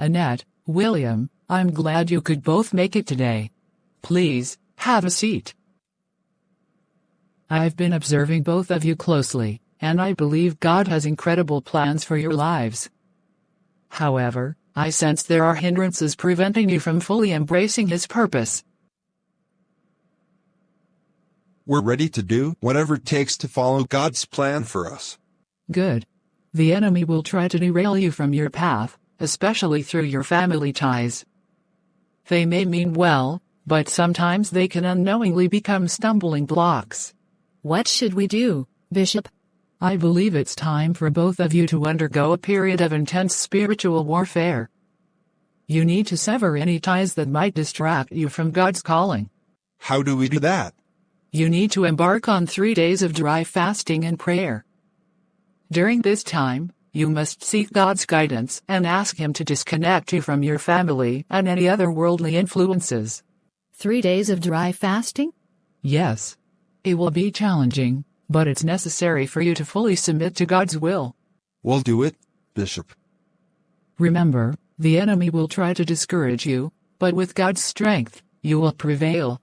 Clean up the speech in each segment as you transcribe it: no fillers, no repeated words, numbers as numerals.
Annette, William, I'm glad you could both make it today. Please, have a seat. I've been observing both of you closely, and I believe God has incredible plans for your lives. However, I sense there are hindrances preventing you from fully embracing His purpose. We're ready to do whatever it takes to follow God's plan for us. Good. The enemy will try to derail you from your path, especially through your family ties. They may mean well, but sometimes they can unknowingly become stumbling blocks. What should we do, Bishop? I believe it's time for both of you to undergo a period of intense spiritual warfare. You need to sever any ties that might distract you from God's calling. How do we do that? You need to embark on 3 days of dry fasting and prayer. During this time, you must seek God's guidance and ask Him to disconnect you from your family and any other worldly influences. 3 days of dry fasting? Yes. It will be challenging, but it's necessary for you to fully submit to God's will. We'll do it, Bishop. Remember, the enemy will try to discourage you, but with God's strength, you will prevail.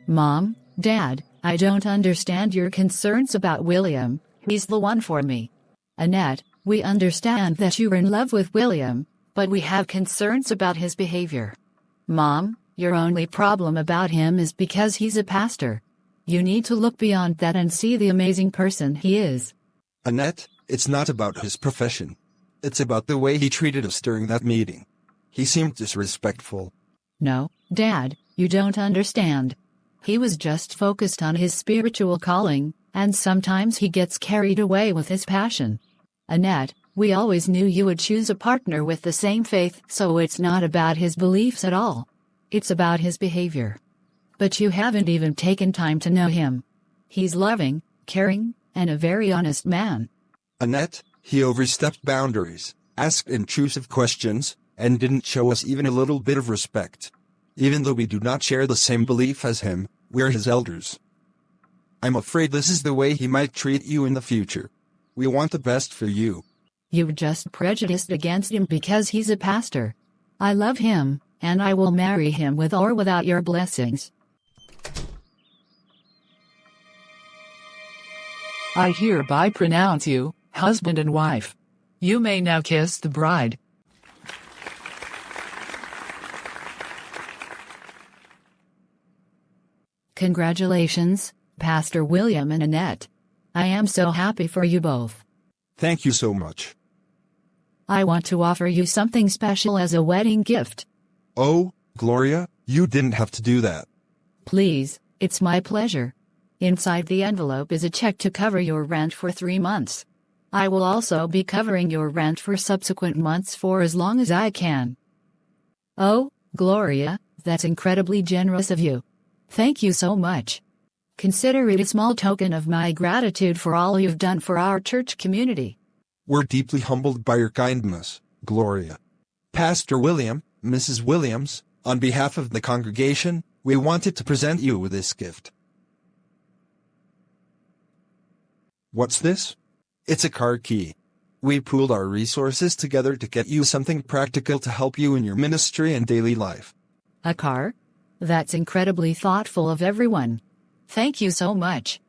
Mom, Dad, I don't understand your concerns about William. He's the one for me. Annette, we understand that you're in love with William, but we have concerns about his behavior. Mom, your only problem about him is because he's a pastor. You need to look beyond that and see the amazing person he is. Annette, it's not about his profession. It's about the way he treated us during that meeting. He seemed disrespectful. No, Dad, you don't understand. He was just focused on his spiritual calling, and sometimes he gets carried away with his passion. Annette, we always knew you would choose a partner with the same faith, so it's not about his beliefs at all. It's about his behavior. But you haven't even taken time to know him. He's loving, caring, and a very honest man. Annette, he overstepped boundaries, asked intrusive questions, and didn't show us even a little bit of respect. Even though we do not share the same belief as him, we're his elders. I'm afraid this is the way he might treat you in the future. We want the best for you. You're just prejudiced against him because he's a pastor. I love him, and I will marry him with or without your blessings. I hereby pronounce you husband and wife. You may now kiss the bride. Congratulations, Pastor William and Annette. I am so happy for you both. Thank you so much. I want to offer you something special as a wedding gift. Oh, Gloria, you didn't have to do that. Please, it's my pleasure. Inside the envelope is a check to cover your rent for 3 months. I will also be covering your rent for subsequent months for as long as I can. Oh, Gloria, that's incredibly generous of you. Thank you so much. Consider it a small token of my gratitude for all you've done for our church community. We're deeply humbled by your kindness, Gloria. Pastor William, Mrs. Williams, on behalf of the congregation, we wanted to present you with this gift. What's this? It's a car key. We pooled our resources together to get you something practical to help you in your ministry and daily life. A car? That's incredibly thoughtful of everyone. Thank you so much.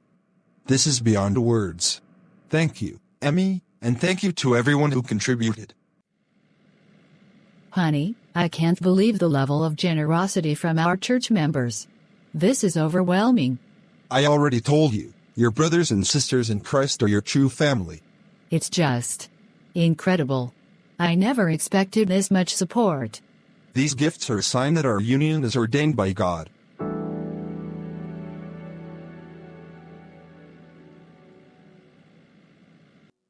This is beyond words. Thank you, Emmy, and thank you to everyone who contributed. Honey, I can't believe the level of generosity from our church members. This is overwhelming. I already told you, your brothers and sisters in Christ are your true family. It's just incredible. I never expected this much support. These gifts are a sign that our union is ordained by God.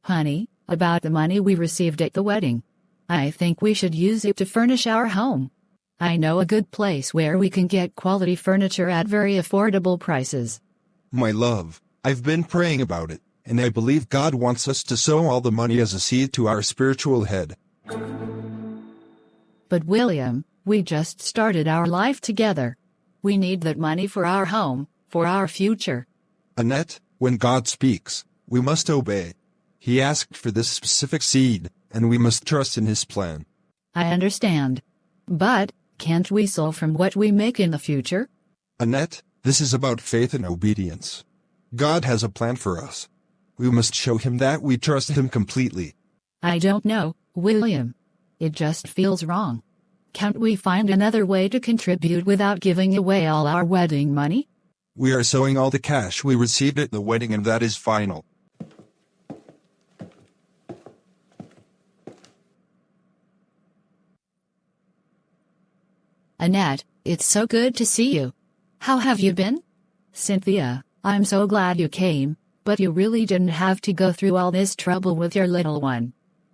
Honey, about the money we received at the wedding. I think we should use it to furnish our home. I know a good place where we can get quality furniture at very affordable prices. My love, I've been praying about it, and I believe God wants us to sow all the money as a seed to our spiritual head. But William, we just started our life together. We need that money for our home, for our future. Annette, when God speaks, we must obey. He asked for this specific seed, and we must trust in his plan. I understand. But, can't we solve from what we make in the future? Annette, this is about faith and obedience. God has a plan for us. We must show him that we trust him completely. I don't know, William. It just feels wrong. Can't we find another way to contribute without giving away all our wedding money? We are sowing all the cash we received at the wedding, and that is final. Annette, it's so good to see you. How have you been? Cynthia, I'm so glad you came, but you really didn't have to go through all this trouble with your little one.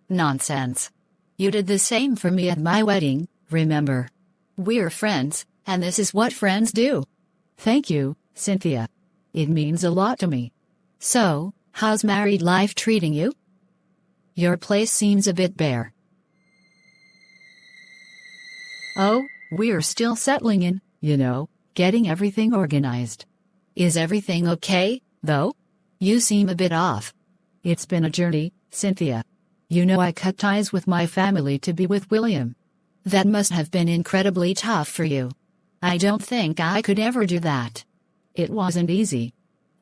Nonsense. You did the same for me at my wedding, remember? We're friends, and this is what friends do. Thank you, Cynthia. It means a lot to me. So, how's married life treating you? Your place seems a bit bare. Oh, we're still settling in, getting everything organized. Is everything okay, though? You seem a bit off. It's been a journey, Cynthia. I cut ties with my family to be with William. That must have been incredibly tough for you. I don't think I could ever do that. It wasn't easy.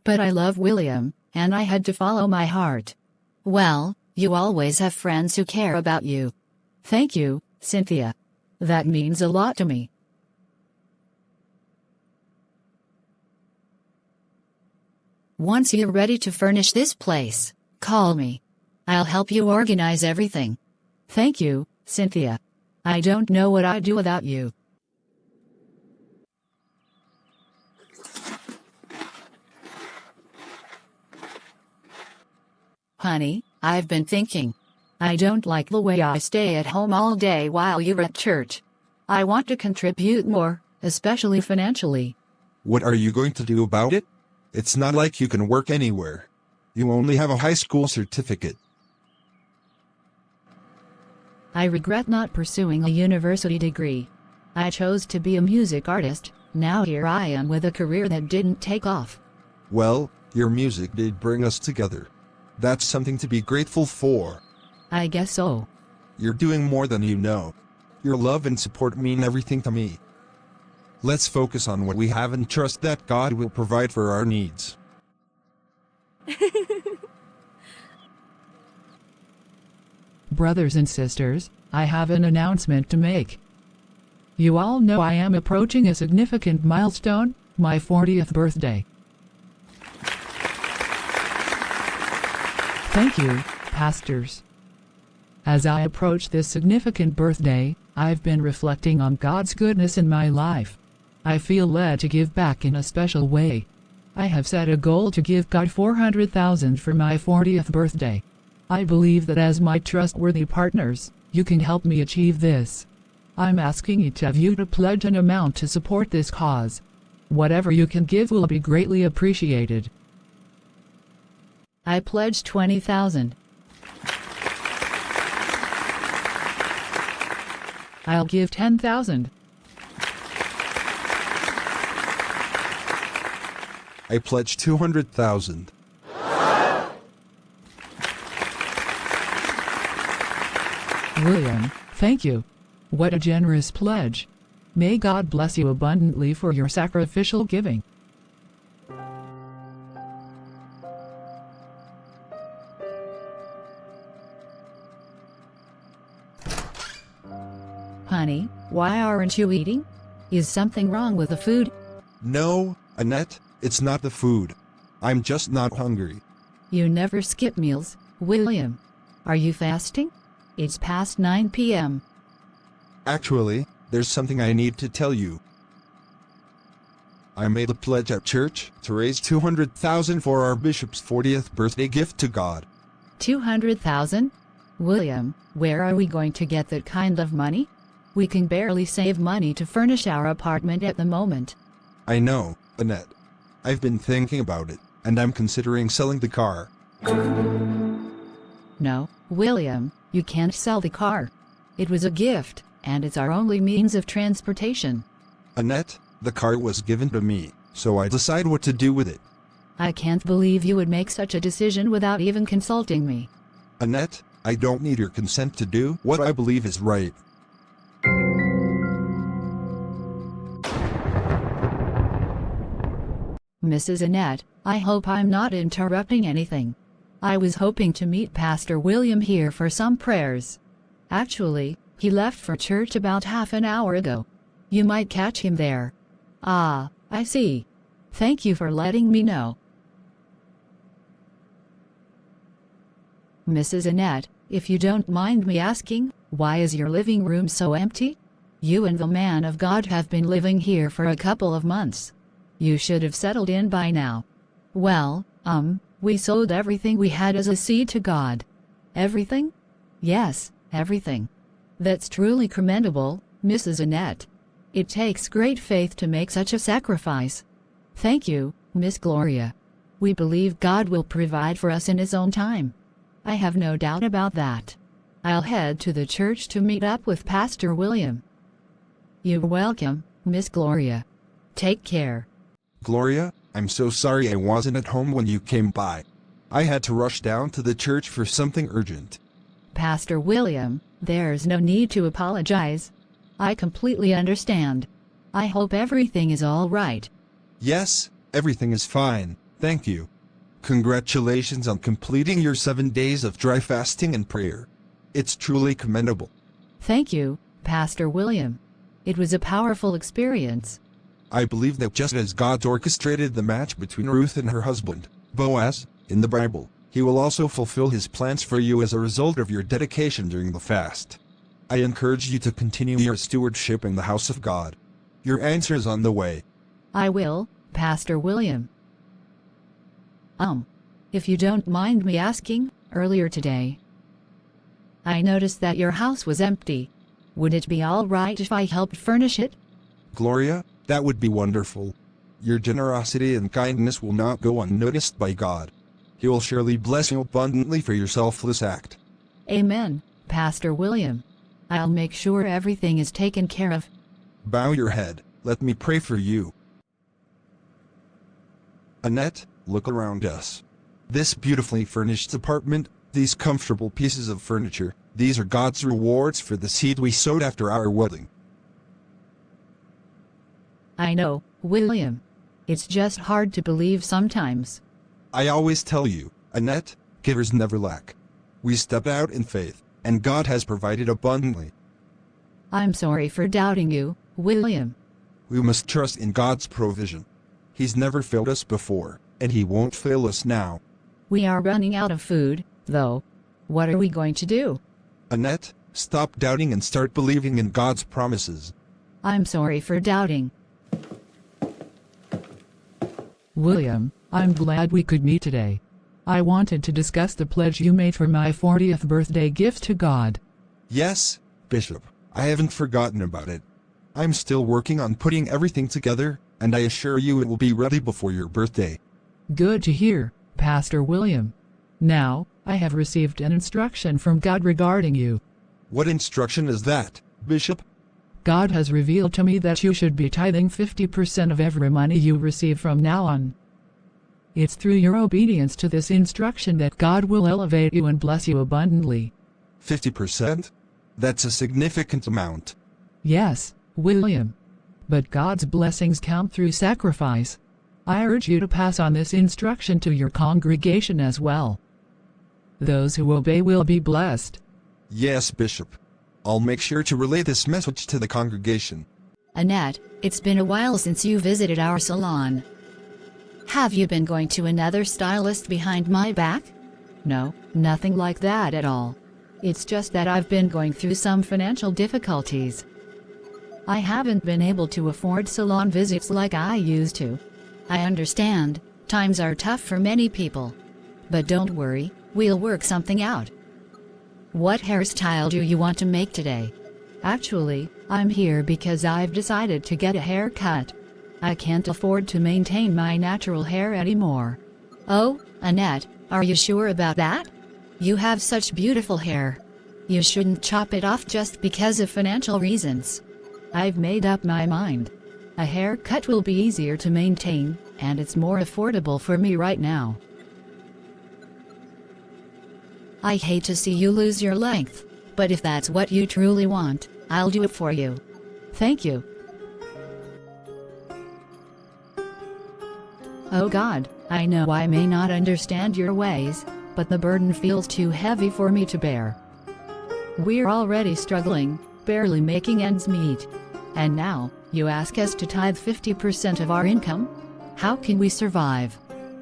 But I love William, and I had to follow my heart. Well, you always have friends who care about you. Thank you, Cynthia. That means a lot to me. Once you're ready to furnish this place, call me. I'll help you organize everything. Thank you, Cynthia. I don't know what I'd do without you. Honey, I've been thinking. I don't like the way I stay at home all day while you're at church. I want to contribute more, especially financially. What are you going to do about it? It's not like you can work anywhere. You only have a high school certificate. I regret not pursuing a university degree. I chose to be a music artist. Now here I am with a career that didn't take off. Well, your music did bring us together. That's something to be grateful for. I guess so. You're doing more than you know. Your love and support mean everything to me. Let's focus on what we have and trust that God will provide for our needs. Brothers and sisters, I have an announcement to make. You all know I am approaching a significant milestone, my 40th birthday. Thank you, pastors. As I approach this significant birthday, I've been reflecting on God's goodness in my life. I feel led to give back in a special way. I have set a goal to give God $400,000 for my 40th birthday. I believe that as my trustworthy partners, you can help me achieve this. I'm asking each of you to pledge an amount to support this cause. Whatever you can give will be greatly appreciated. I pledge $20,000. I'll give $10,000. I pledge $200,000. William, thank you. What a generous pledge. May God bless you abundantly for your sacrificial giving. Honey, why aren't you eating? Is something wrong with the food? No, Annette, it's not the food. I'm just not hungry. You never skip meals, William. Are you fasting? It's past 9 p.m. Actually, there's something I need to tell you. I made a pledge at church to raise $200,000 for our bishop's 40th birthday gift to God. $200,000? William, where are we going to get that kind of money? We can barely save money to furnish our apartment at the moment. I know, Annette. I've been thinking about it, and I'm considering selling the car. No, William, you can't sell the car. It was a gift, and it's our only means of transportation. Annette, the car was given to me, so I decide what to do with it. I can't believe you would make such a decision without even consulting me. Annette, I don't need your consent to do what I believe is right. Mrs. Annette, I hope I'm not interrupting anything. I was hoping to meet Pastor William here for some prayers. Actually, he left for church about half an hour ago. You might catch him there. Ah, I see. Thank you for letting me know. Mrs. Annette, if you don't mind me asking, why is your living room so empty? You and the man of God have been living here for a couple of months. You should have settled in by now. Well, we sold everything we had as a seed to God. Everything? Yes, everything. That's truly commendable, Mrs. Annette. It takes great faith to make such a sacrifice. Thank you, Miss Gloria. We believe God will provide for us in His own time. I have no doubt about that. I'll head to the church to meet up with Pastor William. You're welcome, Miss Gloria. Take care. Gloria, I'm so sorry I wasn't at home when you came by. I had to rush down to the church for something urgent. Pastor William, there's no need to apologize. I completely understand. I hope everything is all right. Yes, everything is fine, thank you. Congratulations on completing your 7 days of dry fasting and prayer. It's truly commendable. Thank you, Pastor William. It was a powerful experience. I believe that just as God orchestrated the match between Ruth and her husband, Boaz, in the Bible, He will also fulfill His plans for you as a result of your dedication during the fast. I encourage you to continue your stewardship in the house of God. Your answer is on the way. I will, Pastor William. If you don't mind me asking, earlier today, I noticed that your house was empty. Would it be all right if I helped furnish it? Gloria, that would be wonderful. Your generosity and kindness will not go unnoticed by God. He will surely bless you abundantly for your selfless act. Amen, Pastor William. I'll make sure everything is taken care of. Bow your head, let me pray for you. Annette, look around us. This beautifully furnished apartment, these comfortable pieces of furniture, these are God's rewards for the seed we sowed after our wedding. I know, William. It's just hard to believe sometimes. I always tell you, Annette, givers never lack. We step out in faith, and God has provided abundantly. I'm sorry for doubting you, William. We must trust in God's provision. He's never failed us before, and He won't fail us now. We are running out of food, though. What are we going to do? Annette, stop doubting and start believing in God's promises. I'm sorry for doubting. William, I'm glad we could meet today. I wanted to discuss the pledge you made for my 40th birthday gift to God. Yes, Bishop, I haven't forgotten about it. I'm still working on putting everything together, and I assure you it will be ready before your birthday. Good to hear, Pastor William. Now, I have received an instruction from God regarding you. What instruction is that, Bishop? God has revealed to me that you should be tithing 50% of every money you receive from now on. It's through your obedience to this instruction that God will elevate you and bless you abundantly. 50%? That's a significant amount. Yes, William. But God's blessings count through sacrifice. I urge you to pass on this instruction to your congregation as well. Those who obey will be blessed. Yes, Bishop. I'll make sure to relay this message to the congregation. Annette, it's been a while since you visited our salon. Have you been going to another stylist behind my back? No, nothing like that at all. It's just that I've been going through some financial difficulties. I haven't been able to afford salon visits like I used to. I understand, times are tough for many people. But don't worry, we'll work something out. What hairstyle do you want to make today? Actually, I'm here because I've decided to get a haircut. I can't afford to maintain my natural hair anymore. Oh, Annette, are you sure about that? You have such beautiful hair. You shouldn't chop it off just because of financial reasons. I've made up my mind. A haircut will be easier to maintain, and it's more affordable for me right now. I hate to see you lose your length, but if that's what you truly want, I'll do it for you. Thank you. Oh God, I know I may not understand your ways, but the burden feels too heavy for me to bear. We're already struggling, barely making ends meet. And now, you ask us to tithe 50% of our income? How can we survive?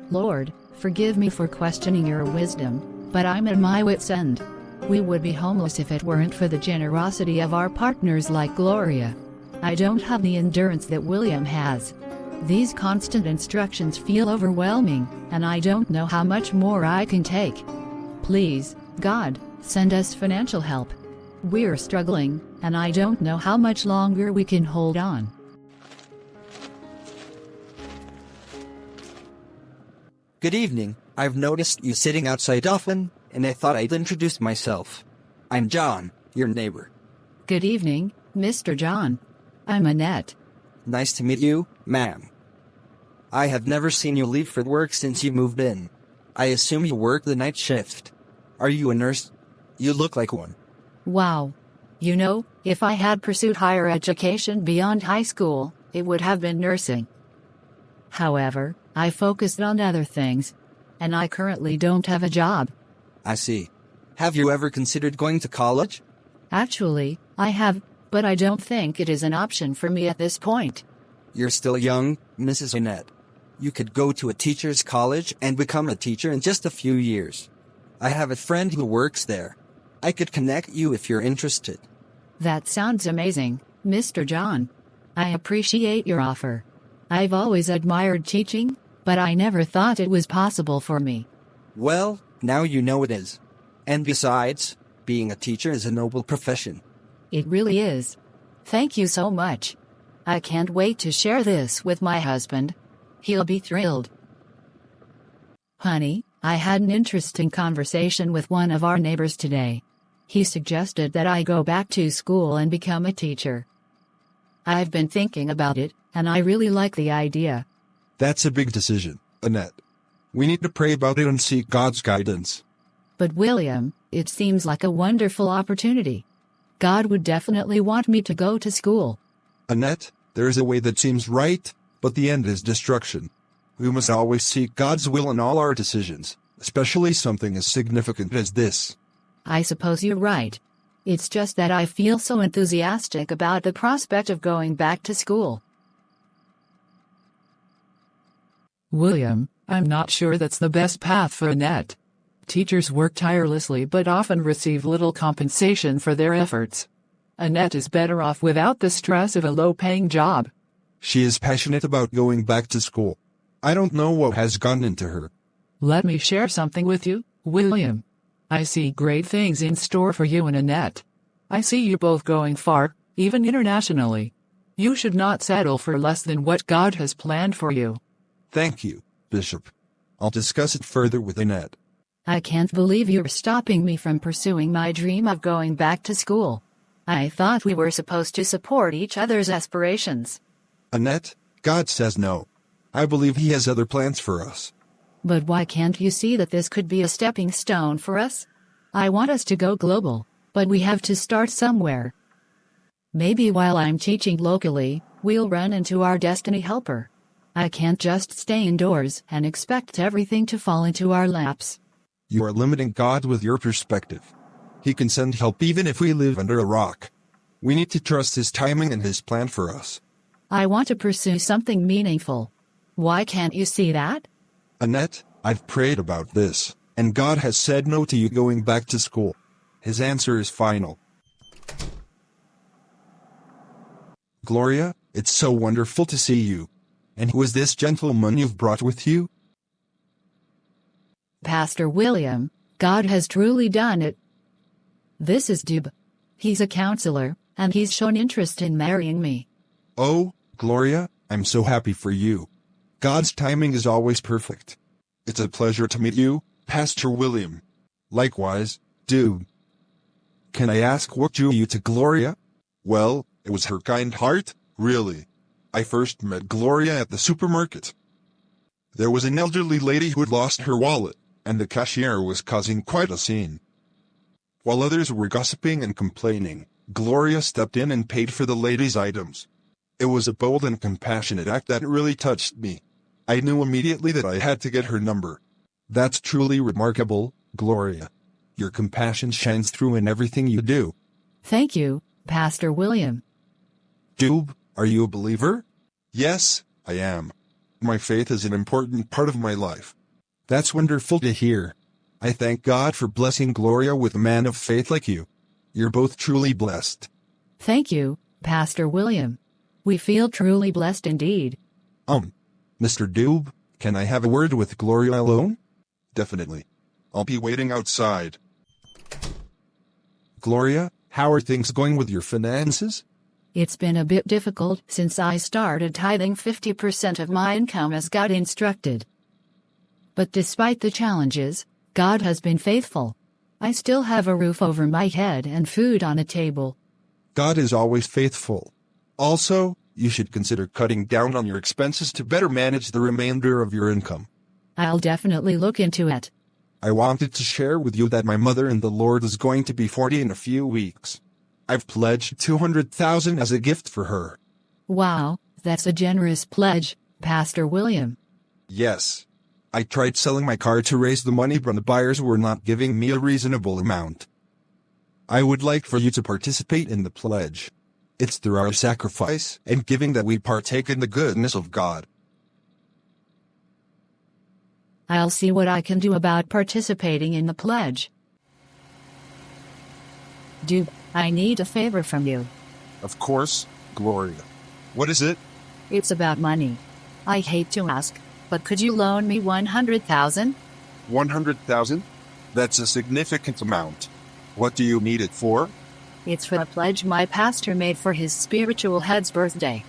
Lord, forgive me for questioning your wisdom, but I'm at my wit's end. We would be homeless if it weren't for the generosity of our partners like Gloria. I don't have the endurance that William has. These constant instructions feel overwhelming, and I don't know how much more I can take. Please, God, send us financial help. We're struggling, and I don't know how much longer we can hold on. Good evening. I've noticed you sitting outside often, and I thought I'd introduce myself. I'm John, your neighbor. Good evening, Mr. John. I'm Annette. Nice to meet you, ma'am. I have never seen you leave for work since you moved in. I assume you work the night shift. Are you a nurse? You look like one. Wow. You know, if I had pursued higher education beyond high school, it would have been nursing. However, I focused on other things, and I currently don't have a job. I see. Have you ever considered going to college? Actually, I have, but I don't think it is an option for me at this point. You're still young, Mrs. Annette. You could go to a teacher's college and become a teacher in just a few years. I have a friend who works there. I could connect you if you're interested. That sounds amazing, Mr. John. I appreciate your offer. I've always admired teaching, but I never thought it was possible for me. Well, now you know it is. And besides, being a teacher is a noble profession. It really is. Thank you so much. I can't wait to share this with my husband. He'll be thrilled. Honey, I had an interesting conversation with one of our neighbors today. He suggested that I go back to school and become a teacher. I've been thinking about it, and I really like the idea. That's a big decision, Annette. We need to pray about it and seek God's guidance. But William, it seems like a wonderful opportunity. God would definitely want me to go to school. Annette, there is a way that seems right, but the end is destruction. We must always seek God's will in all our decisions, especially something as significant as this. I suppose you're right. It's just that I feel so enthusiastic about the prospect of going back to school. William, I'm not sure that's the best path for Annette. Teachers work tirelessly but often receive little compensation for their efforts. Annette is better off without the stress of a low-paying job. She is passionate about going back to school. I don't know what has gone into her. Let me share something with you, William. I see great things in store for you and Annette. I see you both going far, even internationally. You should not settle for less than what God has planned for you. Thank you, Bishop. I'll discuss it further with Annette. I can't believe you're stopping me from pursuing my dream of going back to school. I thought we were supposed to support each other's aspirations. Annette, God says no. I believe He has other plans for us. But why can't you see that this could be a stepping stone for us? I want us to go global, but we have to start somewhere. Maybe while I'm teaching locally, we'll run into our destiny helper. I can't just stay indoors and expect everything to fall into our laps. You are limiting God with your perspective. He can send help even if we live under a rock. We need to trust His timing and His plan for us. I want to pursue something meaningful. Why can't you see that? Annette, I've prayed about this, and God has said no to you going back to school. His answer is final. Gloria, it's so wonderful to see you. And who is this gentleman you've brought with you? Pastor William, God has truly done it. This is Dub. He's a counselor, and he's shown interest in marrying me. Oh, Gloria, I'm so happy for you. God's timing is always perfect. It's a pleasure to meet you, Pastor William. Likewise, Dub. Can I ask what drew you to Gloria? Well, it was her kind heart, really. I first met Gloria at the supermarket. There was an elderly lady who had lost her wallet, and the cashier was causing quite a scene. While others were gossiping and complaining, Gloria stepped in and paid for the ladies' items. It was a bold and compassionate act that really touched me. I knew immediately that I had to get her number. That's truly remarkable, Gloria. Your compassion shines through in everything you do. Thank you, Pastor William. Doob, are you a believer? Yes, I am. My faith is an important part of my life. That's wonderful to hear. I thank God for blessing Gloria with a man of faith like you. You're both truly blessed. Thank you, Pastor William. We feel truly blessed indeed. Mr. Doob, can I have a word with Gloria alone? Definitely. I'll be waiting outside. Gloria, how are things going with your finances? It's been a bit difficult since I started tithing 50% of my income as God instructed. But despite the challenges, God has been faithful. I still have a roof over my head and food on a table. God is always faithful. Also, you should consider cutting down on your expenses to better manage the remainder of your income. I'll definitely look into it. I wanted to share with you that my mother in the Lord is going to be 40 in a few weeks. I've pledged $200,000 as a gift for her. Wow, that's a generous pledge, Pastor William. Yes. I tried selling my car to raise the money, but the buyers were not giving me a reasonable amount. I would like for you to participate in the pledge. It's through our sacrifice and giving that we partake in the goodness of God. I'll see what I can do about participating in the pledge. Dude, I need a favor from you. Of course, Gloria. What is it? It's about money. I hate to ask, but could you loan me $100,000? 100,000? That's a significant amount. What do you need it for? It's for a pledge my pastor made for his spiritual head's birthday.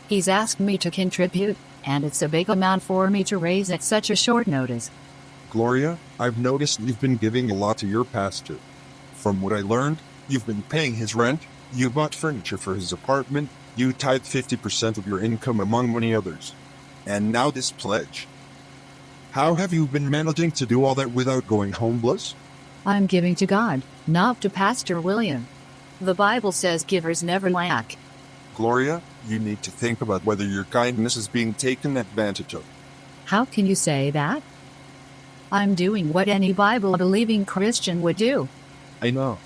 He's asked me to contribute, and it's a big amount for me to raise at such a short notice. Gloria, I've noticed you've been giving a lot to your pastor. From what I learned, you've been paying his rent, you bought furniture for his apartment, you tithe 50% of your income among many others. And now this pledge. How have you been managing to do all that without going homeless? I'm giving to God, not to Pastor William. The Bible says givers never lack. Gloria, you need to think about whether your kindness is being taken advantage of. How can you say that? I'm doing what any Bible-believing Christian would do. I know.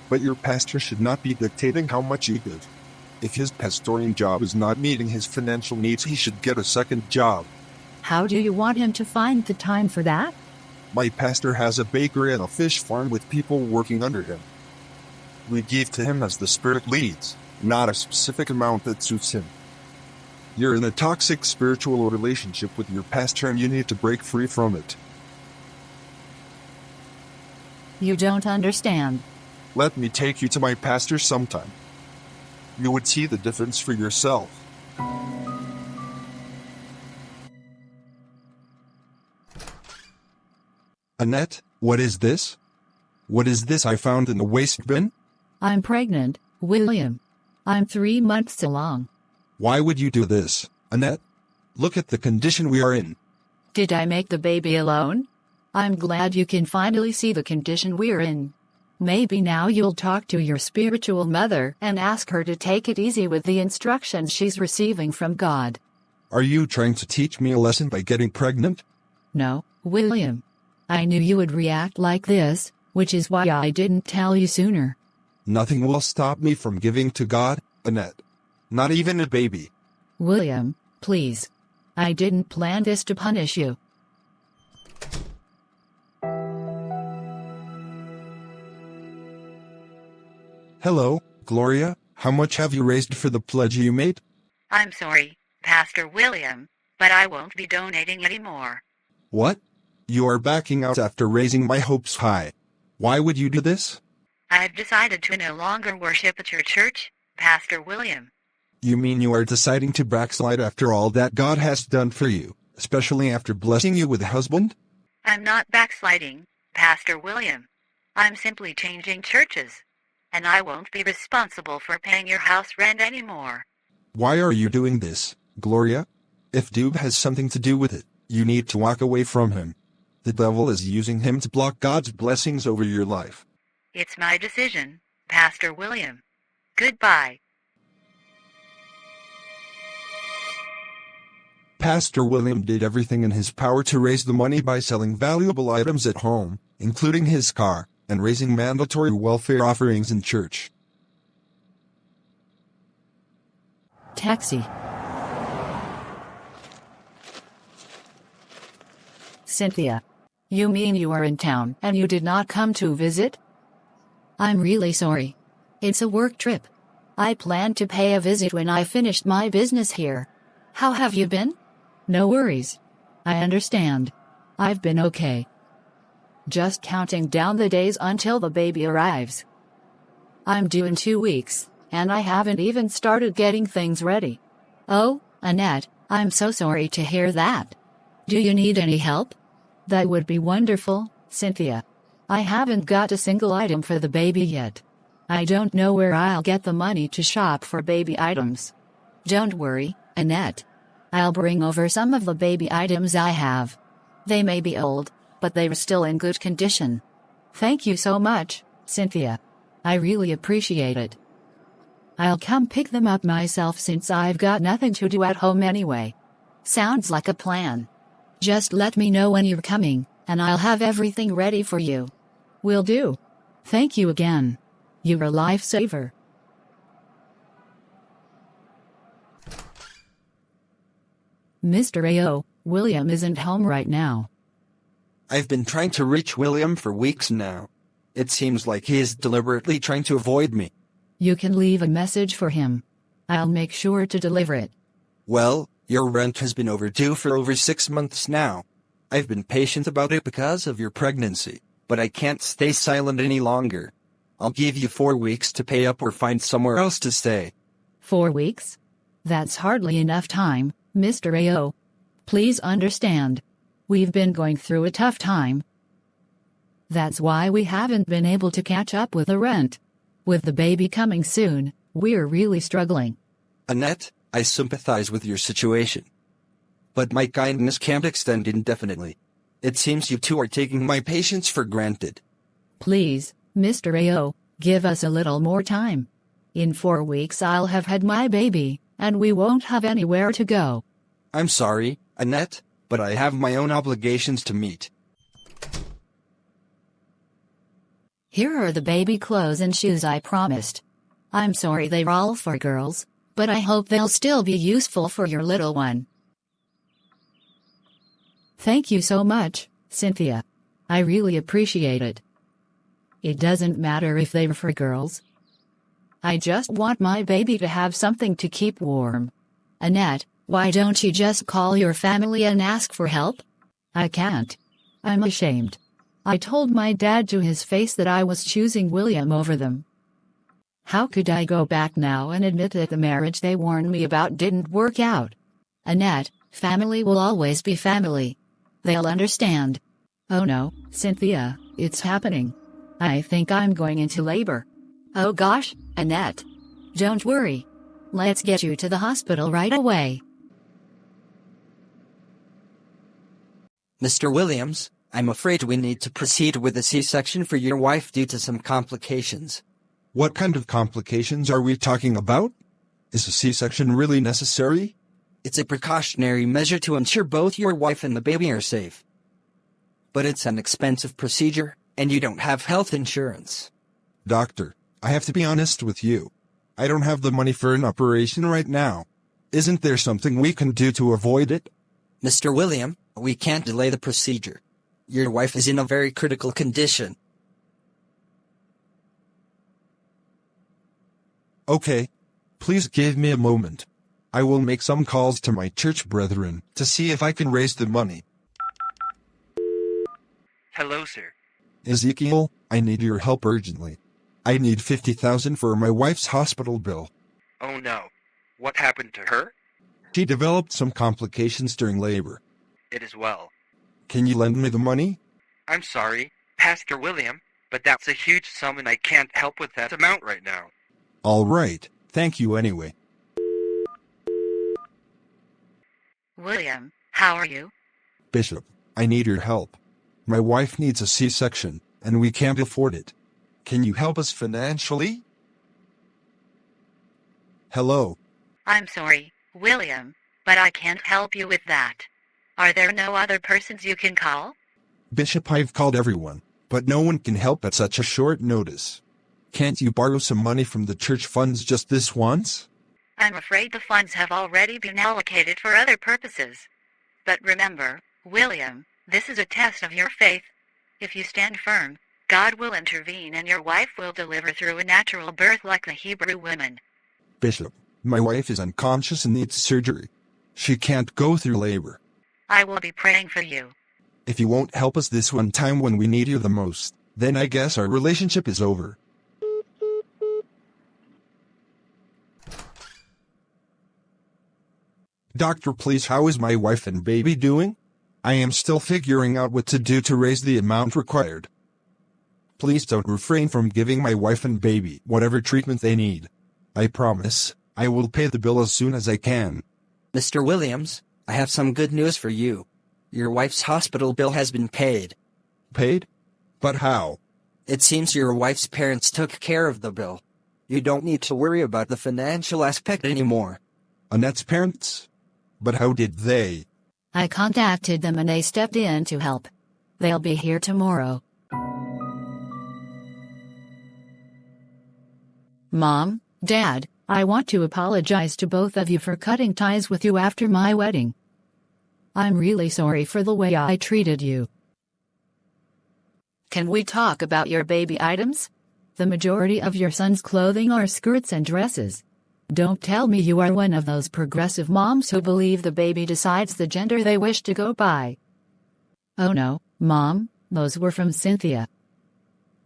But your pastor should not be dictating how much you give. If his pastoring job is not meeting his financial needs, he should get a second job. How do you want him to find the time for that? My pastor has a bakery and a fish farm with people working under him. We give to him as the Spirit leads, not a specific amount that suits him. You're in a toxic spiritual relationship with your pastor and you need to break free from it. You don't understand. Let me take you to my pastor sometime. You would see the difference for yourself. Annette, what is this? What is this I found in the waste bin? I'm pregnant, William. I'm 3 months along. Why would you do this, Annette? Look at the condition we are in. Did I make the baby alone? I'm glad you can finally see the condition we're in. Maybe now you'll talk to your spiritual mother and ask her to take it easy with the instructions she's receiving from God. Are you trying to teach me a lesson by getting pregnant? No, William. I knew you would react like this, which is why I didn't tell you sooner. Nothing will stop me from giving to God, Annette. Not even a baby. William, please. I didn't plan this to punish you. Hello, Gloria. How much have you raised for the pledge you made? I'm sorry, Pastor William, but I won't be donating anymore. What? You are backing out after raising my hopes high. Why would you do this? I've decided to no longer worship at your church, Pastor William. You mean you are deciding to backslide after all that God has done for you, especially after blessing you with a husband? I'm not backsliding, Pastor William. I'm simply changing churches. And I won't be responsible for paying your house rent anymore. Why are you doing this, Gloria? If Doob has something to do with it, you need to walk away from him. The devil is using him to block God's blessings over your life. It's my decision, Pastor William. Goodbye. Pastor William did everything in his power to raise the money by selling valuable items at home, including his car, and raising mandatory welfare offerings in church. Taxi. Cynthia. You mean you are in town and you did not come to visit? I'm really sorry. It's a work trip. I planned to pay a visit when I finished my business here. How have you been? No worries. I understand. I've been okay. Just counting down the days until the baby arrives. I'm due in 2 weeks, and I haven't even started getting things ready. Oh, Annette, I'm so sorry to hear that. Do you need any help? That would be wonderful, Cynthia. I haven't got a single item for the baby yet. I don't know where I'll get the money to shop for baby items. Don't worry, Annette. I'll bring over some of the baby items I have. They may be old, but they're still in good condition. Thank you so much, Cynthia. I really appreciate it. I'll come pick them up myself since I've got nothing to do at home anyway. Sounds like a plan. Just let me know when you're coming, and I'll have everything ready for you. Will do. Thank you again. You're a lifesaver. Mr. A.O., William isn't home right now. I've been trying to reach William for weeks now. It seems like he is deliberately trying to avoid me. You can leave a message for him. I'll make sure to deliver it. Well, your rent has been overdue for over 6 months now. I've been patient about it because of your pregnancy, but I can't stay silent any longer. I'll give you 4 weeks to pay up or find somewhere else to stay. 4 weeks? That's hardly enough time, Mr. A.O. Please understand. We've been going through a tough time. That's why we haven't been able to catch up with the rent. With the baby coming soon, we're really struggling. Annette, I sympathize with your situation. But my kindness can't extend indefinitely. It seems you two are taking my patience for granted. Please, Mr. A.O., give us a little more time. In 4 weeks I'll have had my baby, and we won't have anywhere to go. I'm sorry, Annette, but I have my own obligations to meet. Here are the baby clothes and shoes I promised. I'm sorry they're all for girls, but I hope they'll still be useful for your little one. Thank you so much, Cynthia. I really appreciate it. It doesn't matter if they're for girls. I just want my baby to have something to keep warm. Annette, why don't you just call your family and ask for help? I can't. I'm ashamed. I told my dad to his face that I was choosing William over them. How could I go back now and admit that the marriage they warned me about didn't work out? Annette, family will always be family. They'll understand. Oh no, Cynthia, it's happening. I think I'm going into labor. Oh gosh, Annette. Don't worry. Let's get you to the hospital right away. Mr. Williams, I'm afraid we need to proceed with a C-section for your wife due to some complications. What kind of complications are we talking about? Is a C-section really necessary? It's a precautionary measure to ensure both your wife and the baby are safe. But it's an expensive procedure, and you don't have health insurance. Doctor, I have to be honest with you. I don't have the money for an operation right now. Isn't there something we can do to avoid it? Mr. William, we can't delay the procedure. Your wife is in a very critical condition. Okay. Please give me a moment. I will make some calls to my church brethren to see if I can raise the money. Hello, sir. Ezekiel, I need your help urgently. I need $50,000 for my wife's hospital bill. Oh no. What happened to her? She developed some complications during labor. It is well. Can you lend me the money? I'm sorry, Pastor William, but that's a huge sum and I can't help with that amount right now. All right. Thank you anyway. William, how are you? Bishop, I need your help. My wife needs a C-section, and we can't afford it. Can you help us financially? Hello. I'm sorry, William, but I can't help you with that. Are there no other persons you can call? Bishop, I've called everyone, but no one can help at such a short notice. Can't you borrow some money from the church funds just this once? I'm afraid the funds have already been allocated for other purposes. But remember, William, this is a test of your faith. If you stand firm, God will intervene and your wife will deliver through a natural birth like the Hebrew women. Bishop, my wife is unconscious and needs surgery. She can't go through labor. I will be praying for you. If you won't help us this one time when we need you the most, then I guess our relationship is over. Doctor, please, how is my wife and baby doing? I am still figuring out what to do to raise the amount required. Please don't refrain from giving my wife and baby whatever treatment they need. I promise, I will pay the bill as soon as I can. Mr. Williams, I have some good news for you. Your wife's hospital bill has been paid. Paid? But how? It seems your wife's parents took care of the bill. You don't need to worry about the financial aspect anymore. Annette's parents? But how did they? I contacted them and they stepped in to help. They'll be here tomorrow. Mom, Dad, I want to apologize to both of you for cutting ties with you after my wedding. I'm really sorry for the way I treated you. Can we talk about your baby items? The majority of your son's clothing are skirts and dresses. Don't tell me you are one of those progressive moms who believe the baby decides the gender they wish to go by. Oh no, Mom, those were from Cynthia.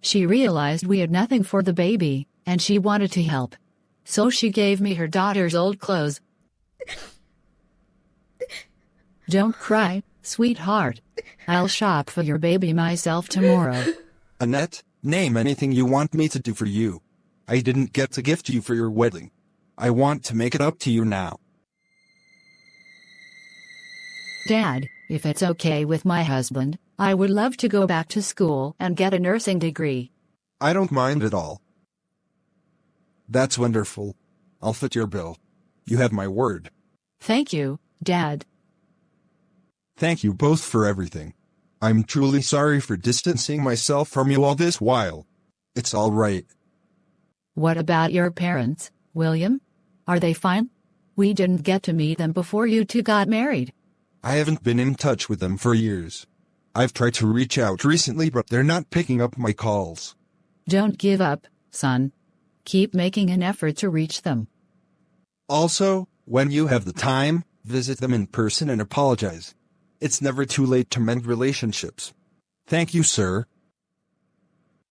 She realized we had nothing for the baby, and she wanted to help. So she gave me her daughter's old clothes. Don't cry, sweetheart. I'll shop for your baby myself tomorrow. Annette, name anything you want me to do for you. I didn't get to gift you for your wedding. I want to make it up to you now. Dad, if it's okay with my husband, I would love to go back to school and get a nursing degree. I don't mind at all. That's wonderful. I'll foot your bill. You have my word. Thank you, Dad. Thank you both for everything. I'm truly sorry for distancing myself from you all this while. It's all right. What about your parents, William? Are they fine? We didn't get to meet them before you two got married. I haven't been in touch with them for years. I've tried to reach out recently, but they're not picking up my calls. Don't give up, son. Keep making an effort to reach them. Also, when you have the time, visit them in person and apologize. It's never too late to mend relationships. Thank you, sir.